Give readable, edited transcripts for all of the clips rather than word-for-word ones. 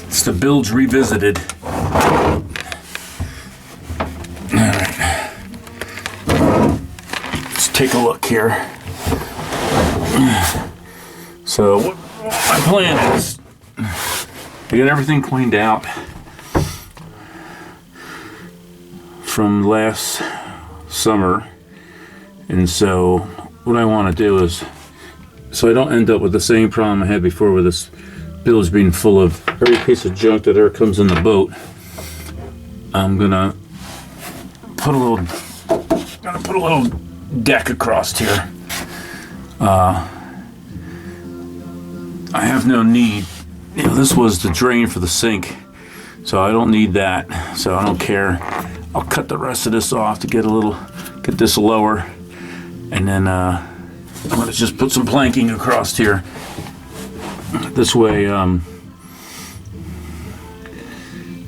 It's the Bilge revisited. Alright. Let's take a look here. So, what my plan is to get everything cleaned out from last summer. And so, what I want to do is, so I don't end up with the same problem I had before with this bilge being full of every piece of junk that ever comes in the boat. I'm gonna put a little deck across here. I have no need. You know, this was the drain for the sink, so I don't need that. So I don't care. I'll cut the rest of this off to get this lower, and then I'm gonna just put some planking across here. This way,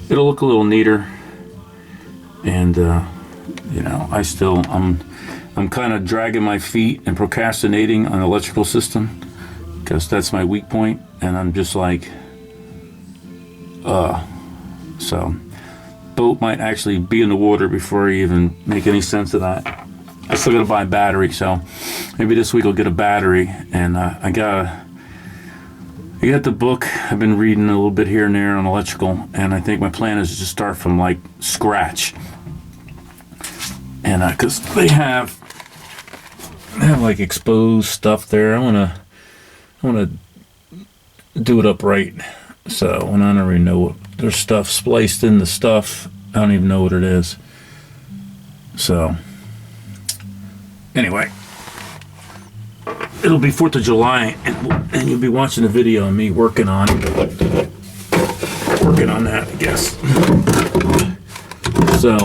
it'll look a little neater, and you know, I'm kind of dragging my feet and procrastinating on the electrical system because that's my weak point, and I'm just like, so boat might actually be in the water before I even make any sense of that. I still gotta buy a battery, so maybe this week I'll get a battery, and I got the book. I've been reading a little bit here and there on electrical, and I think my plan is to just start from like scratch. And because they have like exposed stuff there, I wanna do it upright. So when I don't really know what there's stuff spliced in the stuff, I don't even know what it is. So anyway, it'll be 4th of July, and you'll be watching a video of me working on that, I guess. So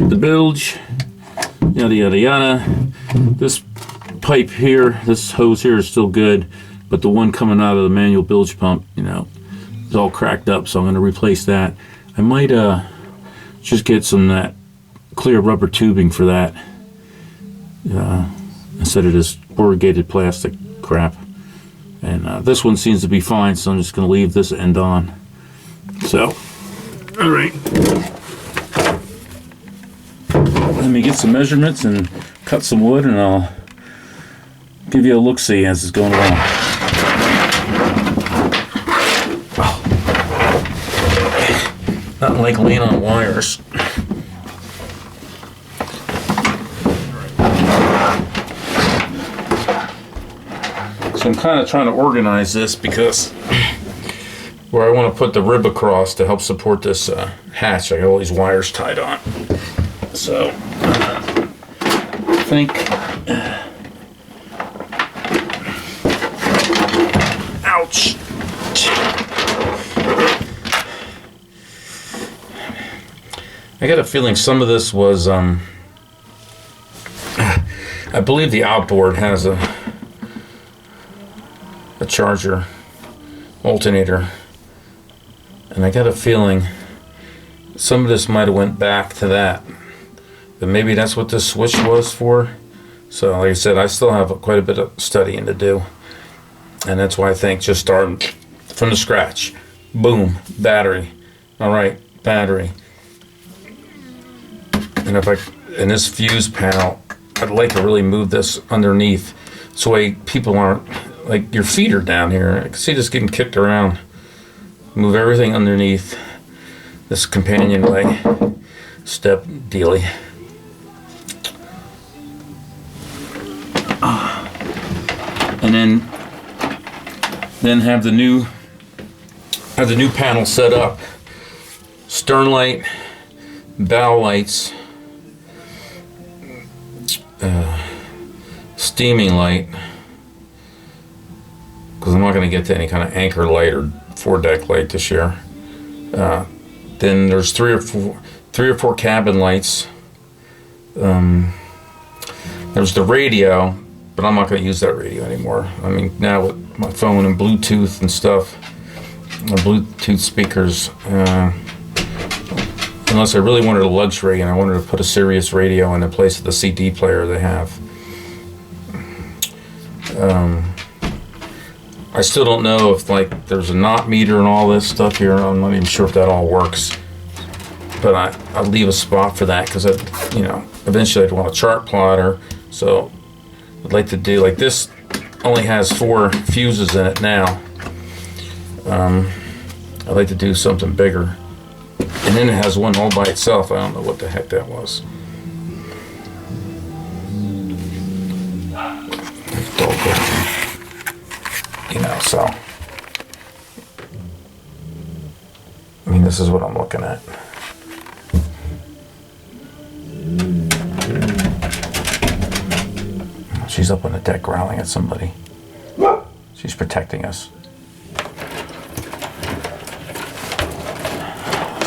the bilge, yada yada yada. This pipe here, this hose here is still good, but the one coming out of the manual bilge pump, you know, is all cracked up, so I'm going to replace that. I might just get some that clear rubber tubing for that, instead of this corrugated plastic crap. And this one seems to be fine, so I'm just going to leave this end on. So, all right. Let me get some measurements and cut some wood, and I'll give you a look-see as it's going along. Nothing like laying on wires. So I'm kind of trying to organize this because where I want to put the rib across to help support this hatch, I got all these wires tied on. So I think, ouch. I got a feeling some of this was, I believe the outboard has a charger alternator, and I got a feeling some of this might have went back to that, but maybe that's what this switch was for. So like I said, I still have quite a bit of studying to do, and that's why I think just starting from the scratch. Boom, battery. All right, battery. And in this fuse panel, I'd like to really move this underneath so people aren't, like, your feet are down here. I can see this getting kicked around. Move everything underneath this companionway step dealy. And then have the new panel set up. Stern light, bow lights, steaming light, because I'm not going to get to any kind of anchor light or foredeck light this year. Then there's three or four cabin lights. There's the radio, but I'm not going to use that radio anymore. I mean, now with my phone and Bluetooth and stuff, Bluetooth speakers, unless I really wanted a luxury and I wanted to put a Sirius radio in place of the CD player they have. I still don't know if like there's a knot meter and all this stuff here. I'm not even sure if that all works. But I'll leave a spot for that because you know, eventually I'd want a chart plotter. So I'd like to do like this. Only has 4 fuses in it now. I'd like to do something bigger. And then it has one all by itself. I don't know what the heck that was. You know, so I mean, this is what I'm looking at. She's up on the deck growling at somebody. She's protecting us.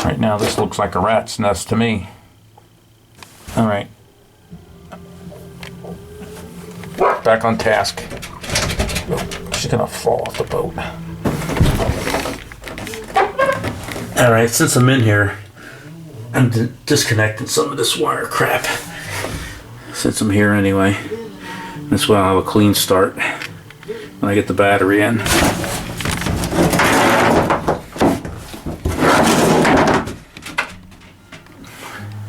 Right now, this looks like a rat's nest to me. All right. Back on task. Oh, she's gonna fall off the boat. All right, since I'm in here, I'm disconnecting some of this wire crap. Since I'm here anyway. This way I'll have a clean start when I get the battery in.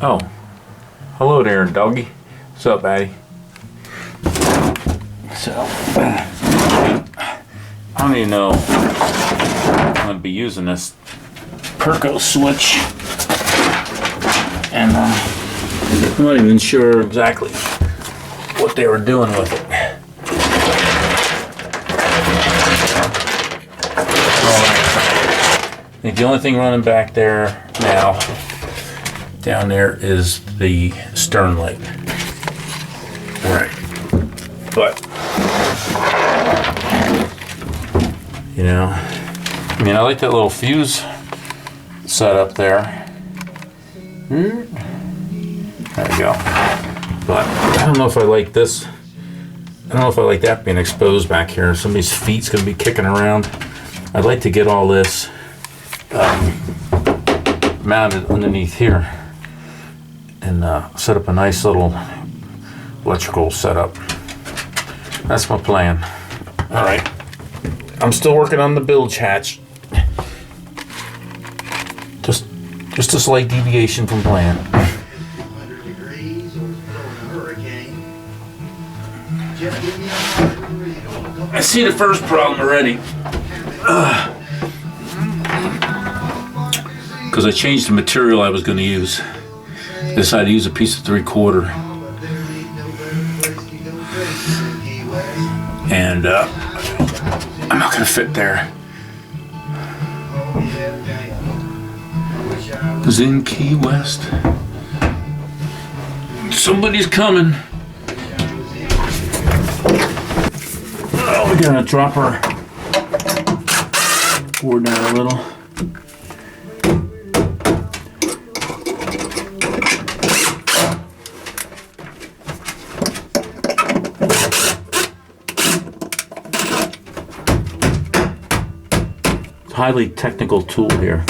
Oh, hello there, doggy. What's up, Batty? So, I don't even know if I'm going to be using this Perco switch. And I'm not even sure exactly what they were doing with it. I think the only thing running back there now, down there, is the stern light. Right. But, you know, I mean, I like that little fuse setup there. There we go. But I don't know if I like this. I don't know if I like that being exposed back here. Somebody's feet's gonna be kicking around. I'd like to get all this mounted underneath here and set up a nice little electrical setup. That's my plan. All right. I'm still working on the bilge hatch. Just a slight deviation from plan. I see the first problem already. Because I changed the material I was going to use. I decided to use a piece of 3/4. And I'm not going to fit there. It was in Key West. Somebody's coming. Oh, we're gonna drop our board down a little. Highly technical tool here.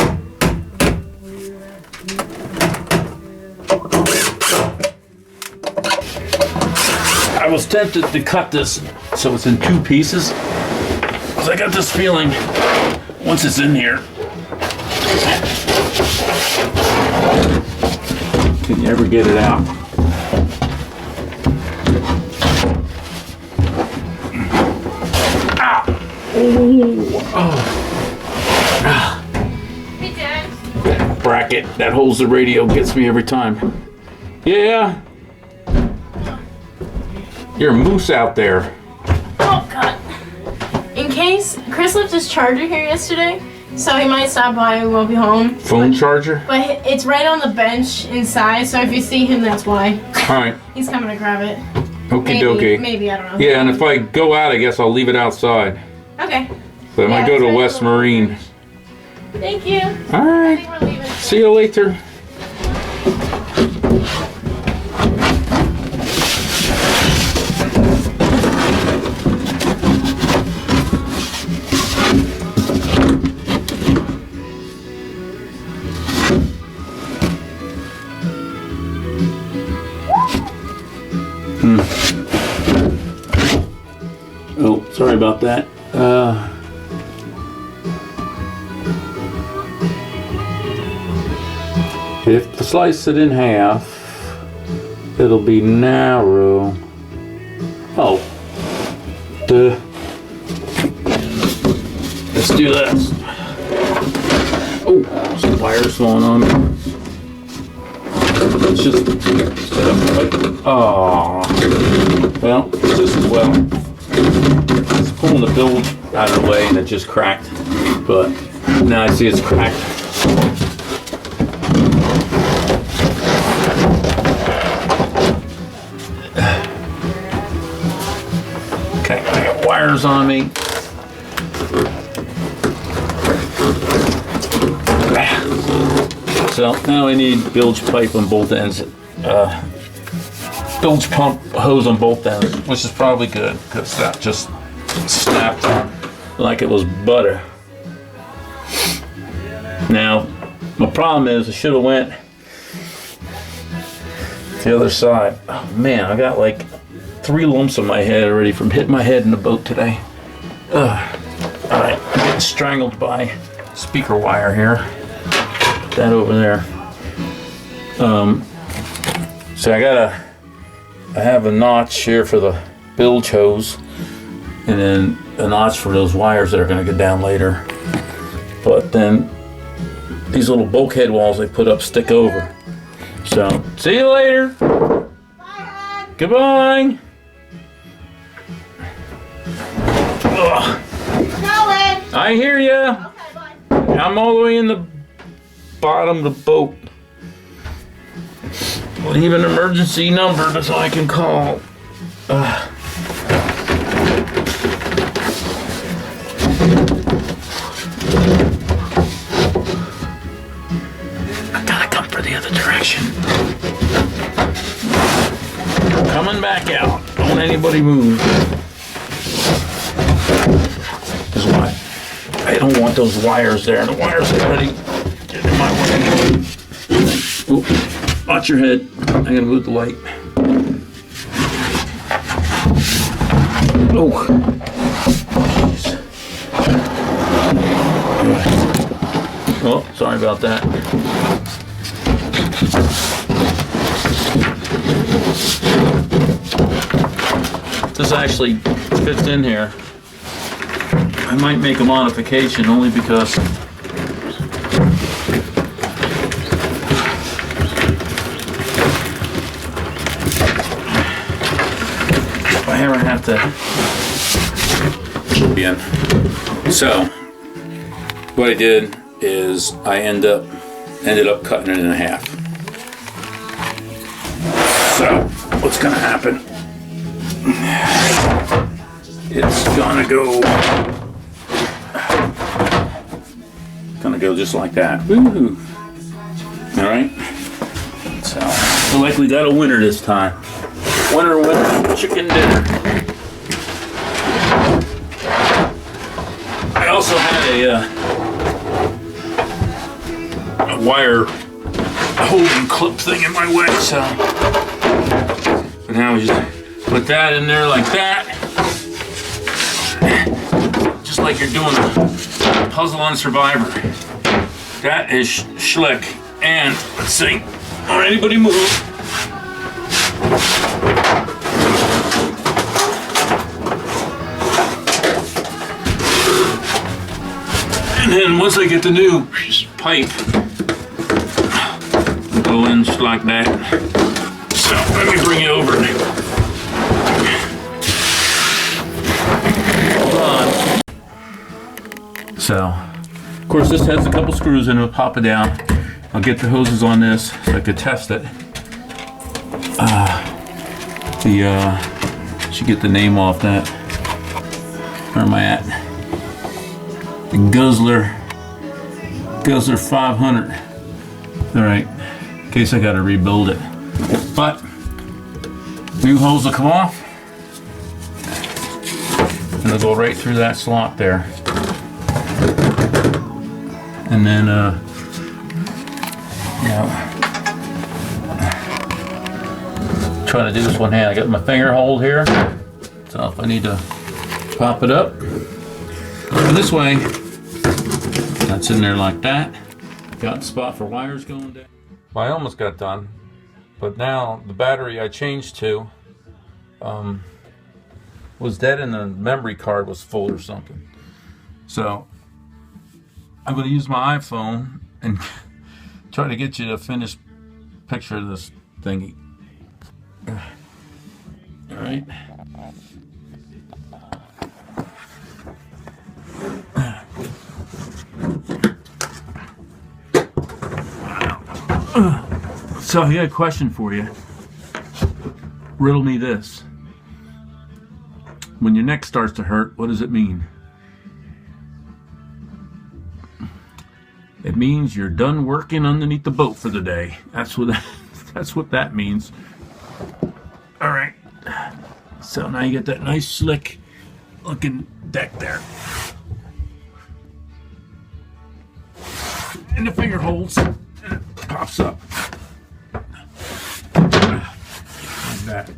I was tempted to cut this so it's in 2 pieces, because I got this feeling once it's in here, can you ever get it out? Ah! Oh. Hey, Dad. Bracket that holds the radio gets me every time. Yeah. You're a moose out there. Oh, God. In case, Chris left his charger here yesterday, so he might stop by. We won't be home. Phone charger? But it's right on the bench inside, so if you see him, that's why. All right. He's coming to grab it. Okie dokie. Maybe, I don't know. Yeah, and if I go out, I guess I'll leave it outside. Okay. So I might go to West Marine. Thank you. All I right. think we're leaving. See you later. Oh, sorry about that. If I slice it in half, it'll be narrow. Oh, duh. Let's do this. Oh, some wires going on. It's just set up like, oh, well, just as well. It's pulling the bilge out of the way and it just cracked, but now I see it's cracked. Okay, I got wires on me. So now I need bilge pipe on both ends, bilge pump hose on both ends, which is probably good because that just snapped like it was butter. Now, my problem is I should have went to the other side. Oh man, I got like 3 lumps on my head already from hitting my head in the boat today. Alright, I'm getting strangled by speaker wire here. That over there. So I have a notch here for the bilge hose, and then a notch for those wires that are going to go down later. But then these little bulkhead walls they put up stick over. So see you later. Bye. Goodbye. Ugh. I hear ya. Okay, bye. I'm all the way in the bottom of the boat. Leave an emergency number so I can call. I gotta come for the other direction. Coming back out. Don't anybody move. This is why I don't want those wires there. The wires are already getting in my way. Oop. Watch your head. I'm gonna move the light. Oh. Jeez. Oh, sorry about that. This actually fits in here. I might make a modification only because I ever have to be in. So what I did is I ended up cutting it in half. So what's gonna happen? It's gonna go just like that. Woo-hoo. All right. So likely got a winner this time. Winner chicken dinner. I also had a wire holding clip thing in my way, so but now we just put that in there like that, just like you're doing a puzzle on Survivor. That is schlick. And let's see, don't anybody move. And then once I get the new pipe, go in just like that. So let me bring it over. Hold on. So, of course, this has a couple screws in it. I'll pop it down. I'll get the hoses on this so I could test it. Should get the name off that. Where am I at? The Guzzler 500. All right, in case I gotta rebuild it. But new hose will come off and it'll go right through that slot there. And then, trying to do this one hand. I got my finger hold here, so if I need to pop it up this way, that's in there like that. Got a spot for wires going down. Well, I almost got done, but now the battery I changed to was dead and the memory card was full or something. So I'm going to use my iPhone and try to get you a finished picture of this thingy. All right. So I got a question for you. Riddle me this. When your neck starts to hurt, what does it mean? It means you're done working underneath the boat for the day. That's what that means. All right. So now you get that nice slick looking deck there. And the finger holds and it pops up. Like that.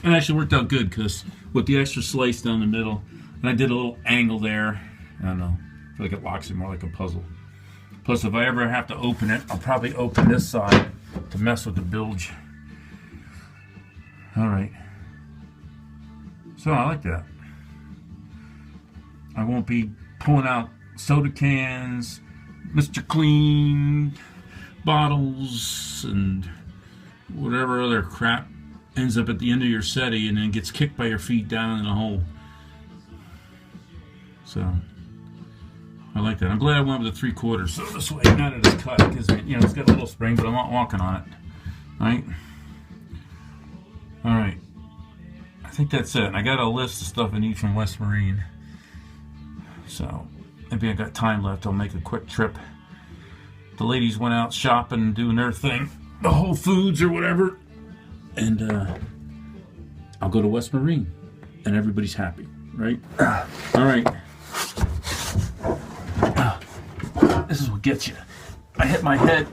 It actually worked out good because with the extra slice down the middle, and I did a little angle there. I don't know. I feel like it locks it more like a puzzle. Plus, if I ever have to open it, I'll probably open this side to mess with the bilge. All right. So I like that. I won't be pulling out soda cans, Mr. Clean bottles, and whatever other crap ends up at the end of your settee and then gets kicked by your feet down in a hole. So I like that. I'm glad I went with the 3/4, so this way none of it's cut because it's got a little spring, but I'm not walking on it. Right? All right. I think that's it. I got a list of stuff I need from West Marine. So maybe I got time left. I'll make a quick trip. The ladies went out shopping, doing their thing, the Whole Foods or whatever, and I'll go to West Marine, and everybody's happy, right? All right. This is what gets you. I hit my head.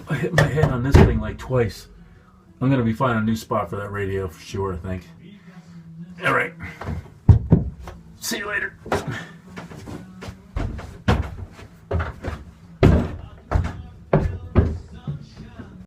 I hit my head on this thing like twice. I'm gonna be finding a new spot for that radio for sure, I think. All right. See you later.